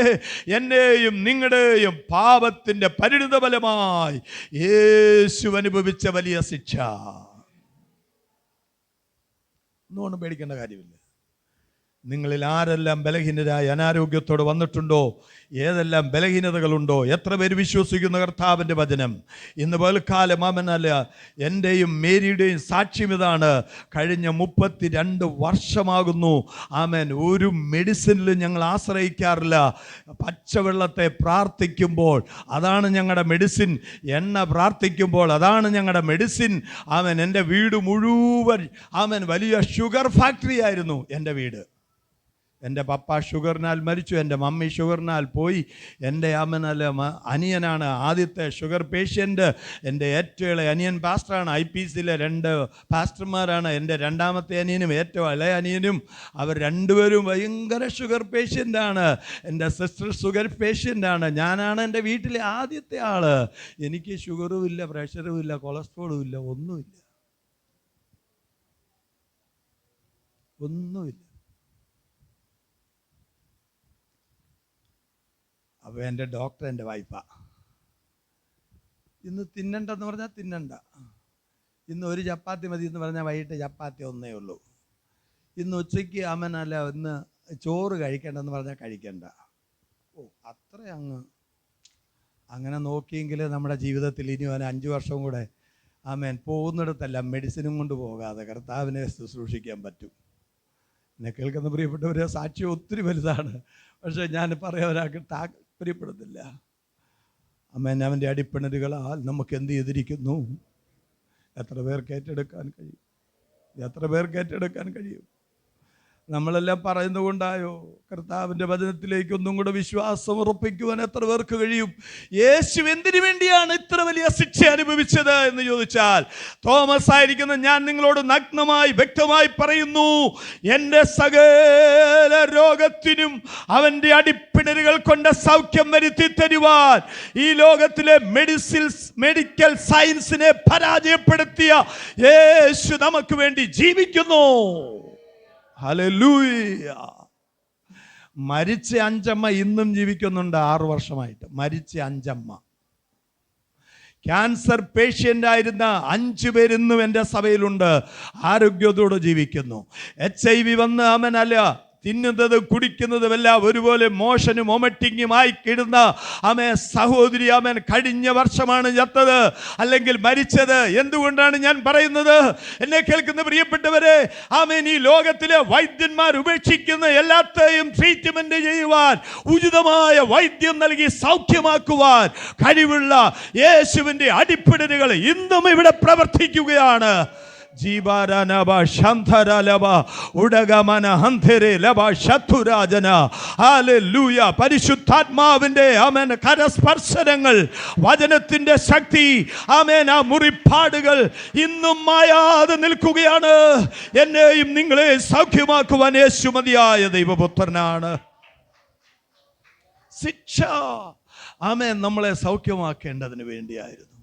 എന്നെയും നിങ്ങളുടെയും പാപത്തിന്റെ പരിണിത ഫലമായി യേശു അനുഭവിച്ച വലിയ ശിക്ഷ. ഒന്നും പേടിക്കേണ്ട കാര്യമില്ല. നിങ്ങളിൽ ആരെല്ലാം ബലഹീനരായി അനാരോഗ്യത്തോടെ വന്നിട്ടുണ്ടോ, ഏതെല്ലാം ബലഹീനതകളുണ്ടോ, എത്ര പേര് വിശ്വസിക്കുന്ന കർത്താവിൻ്റെ വചനം ഇന്ന് പകൽക്കാലം ആമേനല്ല എൻ്റെയും മേരിയുടെയും സാക്ഷ്യം ഇതാണ്. കഴിഞ്ഞ 32 വർഷമാകുന്നു ആമേൻ ഒരു മെഡിസിനിലും ഞങ്ങൾ ആശ്രയിക്കാറില്ല. പച്ചവെള്ളത്തെ പ്രാർത്ഥിക്കുമ്പോൾ അതാണ് ഞങ്ങളുടെ മെഡിസിൻ, എണ്ണ പ്രാർത്ഥിക്കുമ്പോൾ അതാണ് ഞങ്ങളുടെ മെഡിസിൻ. ആമേൻ. എൻ്റെ വീട് മുഴുവൻ ആമേൻ വലിയ ഷുഗർ ഫാക്ടറി ആയിരുന്നു എൻ്റെ വീട്. എൻ്റെ പപ്പ ഷുഗറിനാൽ മരിച്ചു, എൻ്റെ മമ്മി ഷുഗറിനാൽ പോയി. എൻ്റെ അനിയനാണ് ആദ്യത്തെ ഷുഗർ പേഷ്യൻ്റ്. എൻ്റെ ഏറ്റവും ഇളയ അനിയൻ പാസ്റ്ററാണ്. IPCയിലെ 2 പാസ്റ്റർമാരാണ്. എൻ്റെ രണ്ടാമത്തെ അനിയനും ഏറ്റവും ഇളയ അനിയനും അവർ രണ്ടുപേരും ഭയങ്കര ഷുഗർ പേഷ്യൻ്റാണ്. എൻ്റെ സിസ്റ്റർ ഷുഗർ പേഷ്യൻ്റാണ്. ഞാനാണ് എൻ്റെ വീട്ടിലെ ആദ്യത്തെ ആള്. എനിക്ക് ഷുഗറും ഇല്ല, പ്രഷറും ഇല്ല, കൊളസ്ട്രോളും ഇല്ല, ഒന്നുമില്ല. അപ്പോൾ എൻ്റെ ഡോക്ടർ എൻ്റെ വൈഫാ. ഇന്ന് തിന്നണ്ടെന്ന് പറഞ്ഞാൽ തിന്നണ്ട, ഇന്ന് ഒരു ചപ്പാത്തി മതി എന്ന് പറഞ്ഞാൽ വൈകിട്ട് ചപ്പാത്തി ഒന്നേ ഉള്ളൂ. ഇന്ന് ഉച്ചയ്ക്ക് അമ്മനല്ല ഇന്ന് ചോറ് കഴിക്കേണ്ടെന്ന് പറഞ്ഞാൽ കഴിക്കണ്ട. അത്ര അങ്ങനെ നോക്കിയെങ്കിൽ നമ്മുടെ ജീവിതത്തിൽ ഇനി 5 വർഷം കൂടെ ആമേൻ പോകുന്നിടത്തെല്ലാം മെഡിസിനും കൊണ്ട് പോകാതെ കർത്താവിനെ ശുശ്രൂഷിക്കാൻ പറ്റും. എന്നെ കേൾക്കുന്ന പ്രിയപ്പെട്ടവരെ, സാക്ഷ്യം ഒത്തിരി വലുതാണ്. പക്ഷേ ഞാൻ പറയാൻ ഒരാൾക്ക് താല്പര്യപ്പെടുന്നില്ല. ആമേൻ. അവൻ്റെ അടിപ്പിണരുകളാൽ നമുക്ക് എന്ത് ചെയ്തിരിക്കുന്നു? എത്ര പേർക്ക് ഏറ്റെടുക്കാൻ കഴിയും? നമ്മളെല്ലാം പറയുന്നത് കൊണ്ടായോ? കർത്താവിൻ്റെ വചനത്തിലേക്ക് ഒന്നും കൂടെ വിശ്വാസം ഉറപ്പിക്കുവാൻ എത്ര പേർക്ക് കഴിയും? യേശു എന്തിനു വേണ്ടിയാണ് ഇത്ര വലിയ ശിക്ഷ അനുഭവിച്ചത് എന്ന് ചോദിച്ചാൽ, തോമസ് ആയിരിക്കുന്ന ഞാൻ നിങ്ങളോട് നഗ്നമായി വ്യക്തമായി പറയുന്നു, എൻ്റെ സകല രോഗത്തിനും അവൻ്റെ അടിപ്പിണരുകൾ കൊണ്ട് സൗഖ്യം വരുത്തി തരുവാൻ ഈ ലോകത്തിലെ മെഡിക്കൽ സയൻസിനെ പരാജയപ്പെടുത്തിയ യേശു നമുക്ക് വേണ്ടി ജീവിക്കുന്നു. ഹല്ലേലൂയ. മരിച്ച 5 അമ്മ ഇന്നും ജീവിക്കുന്നുണ്ട്. 6 വർഷമായിട്ട് മരിച്ച 5 അമ്മ. ക്യാൻസർ പേഷ്യൻ്റ് ആയിരുന്ന 5 പേരിന്നും എൻ്റെ സഭയിലുണ്ട്, ആരോഗ്യത്തോടെ ജീവിക്കുന്നു. HIV വന്ന് അവനല്ല തിന്നുന്നതും കുടിക്കുന്നതുമെല്ലാം ഒരുപോലെ മോഷനും വൊമിറ്റിങ്ങുമായി കിടന്ന സഹോദരി കഴിഞ്ഞ വർഷമാണ് ചത്തത്, അല്ലെങ്കിൽ മരിച്ചത്. എന്തുകൊണ്ടാണ് ഞാൻ പറയുന്നത്? എന്നെ കേൾക്കുന്ന പ്രിയപ്പെട്ടവരെ, ഈ ലോകത്തിലെ വൈദ്യന്മാർ ഉപേക്ഷിക്കുന്ന എല്ലാത്തെയും ട്രീറ്റ്മെന്റ് ചെയ്യുവാൻ, ഉചിതമായ വൈദ്യം നൽകി സൗഖ്യമാക്കുവാൻ കഴിവുള്ള യേശുവിൻ്റെ അടിപ്പിണരുകൾ ഇന്നും ഇവിടെ പ്രവർത്തിക്കുകയാണ്. പരിശുദ്ധാത്മാവിന്റെ കരസ്പർശനങ്ങൾ, വചനത്തിന്റെ ശക്തി, ആ മുറിപ്പാടുകൾ ഇന്നും മായാതെ നിൽക്കുകയാണ്. എന്നെയും നിങ്ങളെ സൗഖ്യമാക്കുവാൻ യേശു മതിയായ ദൈവപുത്രനാണ്. ശിക്ഷ നമ്മളെ സൗഖ്യമാക്കേണ്ടതിന് വേണ്ടിയായിരുന്നു.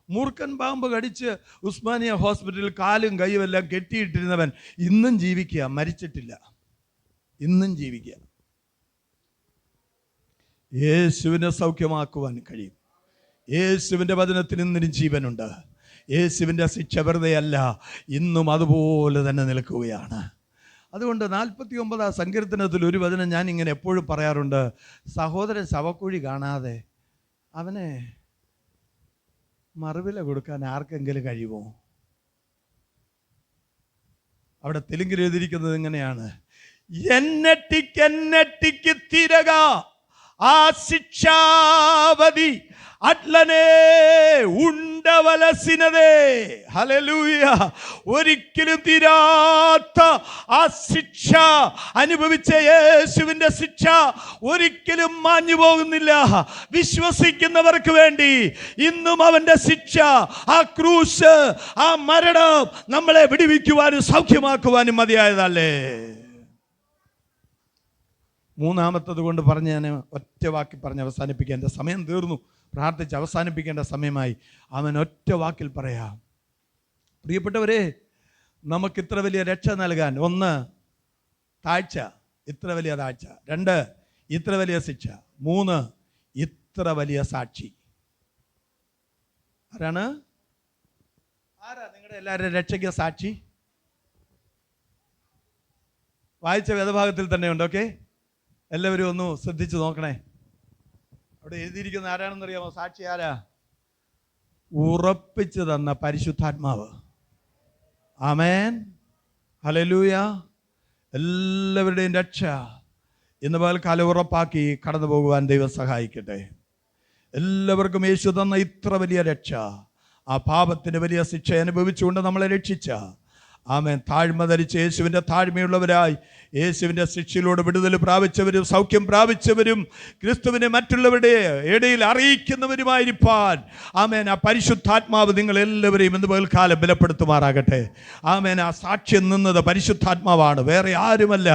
മൂർഖൻ പാമ്പ് കടിച്ച് ഉസ്മാനിയ ഹോസ്പിറ്റലിൽ കാലും കൈയും എല്ലാം കെട്ടിയിട്ടിരുന്നവൻ ഇന്നും ജീവിക്കുക, മരിച്ചിട്ടില്ല. ഇന്നും ജീവിക്കുക. യേശുവിനെ സൗഖ്യമാക്കുവാൻ കഴിയും. യേശുവിൻ്റെ വചനത്തിന് ഇന്നിനും ജീവനുണ്ട്. യേശുവിൻ്റെ ശിക്ഷ വെറുതെയല്ല, ഇന്നും അതുപോലെ തന്നെ നിൽക്കുകയാണ്. അതുകൊണ്ട് 49 സങ്കീർത്തനത്തിൽ ഒരു വചനം ഞാൻ ഇങ്ങനെ എപ്പോഴും പറയാറുണ്ട്. സഹോദരൻ ശവക്കുഴി കാണാതെ അവനെ മറുവില കൊടുക്കാൻ ആർക്കെങ്കിലും കഴിയുമോ? അവിടെ തെലുങ്കിൽ എഴുതിയിരിക്കുന്നത് ഇങ്ങനെയാണ്: എന്നട്ടിക്ക് തിരക ആ ശിക്ഷാവധി അട്ലനെ ഉണ്ടവലസിനതേ. ഹല്ലേലൂയ. ഒരിക്കലും തീരാത്ത ആ ശിക്ഷ അനുഭവിച്ച യേശുവിൻ്റെ ശിക്ഷ ഒരിക്കലും മാഞ്ഞു പോകുന്നില്ല. വിശ്വസിക്കുന്നവർക്ക് വേണ്ടി ഇന്നും അവൻ്റെ ശിക്ഷ, ആ ക്രൂശ്, ആ മരണം നമ്മളെ വിടുവിക്കുവാനും സൗഖ്യമാക്കുവാനും മതിയായതല്ലേ. മൂന്നാമത്തത് കൊണ്ട് പറഞ്ഞ് ഞാൻ ഒറ്റ വാക്കിൽ പറഞ്ഞ് അവസാനിപ്പിക്കാൻ, എൻ്റെ സമയം തീർന്നു, പ്രാർത്ഥിച്ച് അവസാനിപ്പിക്കേണ്ട സമയമായി. അവൻ ഒറ്റ വാക്കിൽ പറയാം. പ്രിയപ്പെട്ടവരെ, നമുക്കിത്ര വലിയ രക്ഷ നൽകാൻ, 1 താഴ്ച, ഇത്ര വലിയ താഴ്ച; 2 ഇത്ര വലിയ ശിക്ഷ; 3 ഇത്ര വലിയ സാക്ഷി. ആരാ നിങ്ങളുടെ എല്ലാവരുടെ രക്ഷയ്ക്ക് സാക്ഷി? വായിച്ച വേദഭാഗത്തിൽ തന്നെ ഉണ്ട്. ഓക്കെ, എല്ലാവരും ഒന്ന് ശ്രദ്ധിച്ച് നോക്കണേ. അവിടെ എഴുതിയിരിക്കുന്ന ആരാണെന്നറിയാമോ? സാക്ഷി ആരാ? ഉറപ്പിച്ചു തന്ന പരിശുദ്ധാത്മാവ്. ആമേൻ, ഹല്ലേലൂയ. എല്ലാവരുടെയും രക്ഷ ഇന്ന് പകൽക്കാലം ഉറപ്പാക്കി കടന്നു പോകുവാൻ ദൈവം സഹായിക്കട്ടെ. എല്ലാവർക്കും യേശു തന്ന ഇത്ര വലിയ രക്ഷ, ആ പാപത്തിന് വലിയ ശിക്ഷ അനുഭവിച്ചുകൊണ്ട് നമ്മളെ രക്ഷിച്ച, ആമേൻ, താഴ്മ ധരിച്ച് യേശുവിൻ്റെ താഴ്മയുള്ളവരായി യേശുവിൻ്റെ ശിക്ഷയിലൂടെ വിടുതൽ പ്രാപിച്ചവരും സൗഖ്യം പ്രാപിച്ചവരും ക്രിസ്തുവിനെ മറ്റുള്ളവരുടെ ഇടയിൽ അറിയിക്കുന്നവരുമായിരിക്കാൻ, ആമേൻ, ആ പരിശുദ്ധാത്മാവ് നിങ്ങളെല്ലാവരെയും ഇന്ന് പകൽക്കാലം ബലപ്പെടുത്തുമാറാകട്ടെ. ആമേൻ, ആ സാക്ഷ്യം നിന്നത് പരിശുദ്ധാത്മാവാണ്, വേറെ ആരുമല്ല.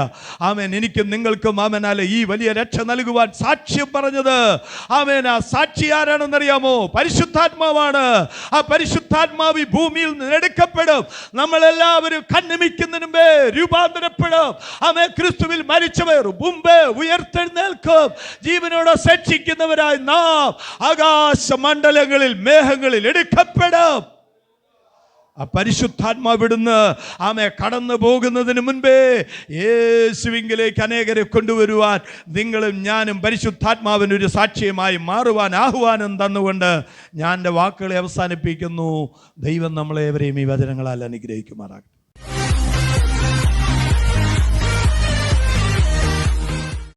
ആമേൻ, എനിക്കും നിങ്ങൾക്കും ആമേനാലെ ഈ വലിയ രക്ഷ നൽകുവാൻ സാക്ഷ്യം പറഞ്ഞത്, ആമേൻ, ആ സാക്ഷി ആരാണെന്നറിയാമോ? പരിശുദ്ധാത്മാവാണ്. ആ പരിശുദ്ധാത്മാവ് ഈ ഭൂമിയിൽ നിന്ന് എടുക്കപ്പെടും. നമ്മളെല്ലാവരും കണ്ണിമിക്കുന്നതിന് മുമ്പേ രൂപാന്തരപ്പെടും. ആമേൻ, ക്രിസ്തുവിൽ മരിച്ചവർ മുമ്പേ ഉയർത്തെഴുന്നേൽക്കും. ജീവനോടെ ശേഷിക്കുന്നവരായി നാം ആകാശ മണ്ഡലങ്ങളിൽ മേഘങ്ങളിൽ എടുക്കപ്പെടും. ആ പരിശുദ്ധാത്മാവിടുന്ന് ആമേ കടന്നു പോകുന്നതിന് മുൻപേ യേശുവിങ്കിലേക്ക് അനേകരെ കൊണ്ടുവരുവാൻ നിങ്ങളും ഞാനും പരിശുദ്ധാത്മാവിനൊരു സാക്ഷ്യമായി മാറുവാൻ ആഹ്വാനം തന്നുകൊണ്ട് ഞാൻ എൻ്റെ വാക്കുകളെ അവസാനിപ്പിക്കുന്നു. ദൈവം നമ്മളേവരെയും ഈ വചനങ്ങളാൽ അനുഗ്രഹിക്കുമാറാകട്ടെ.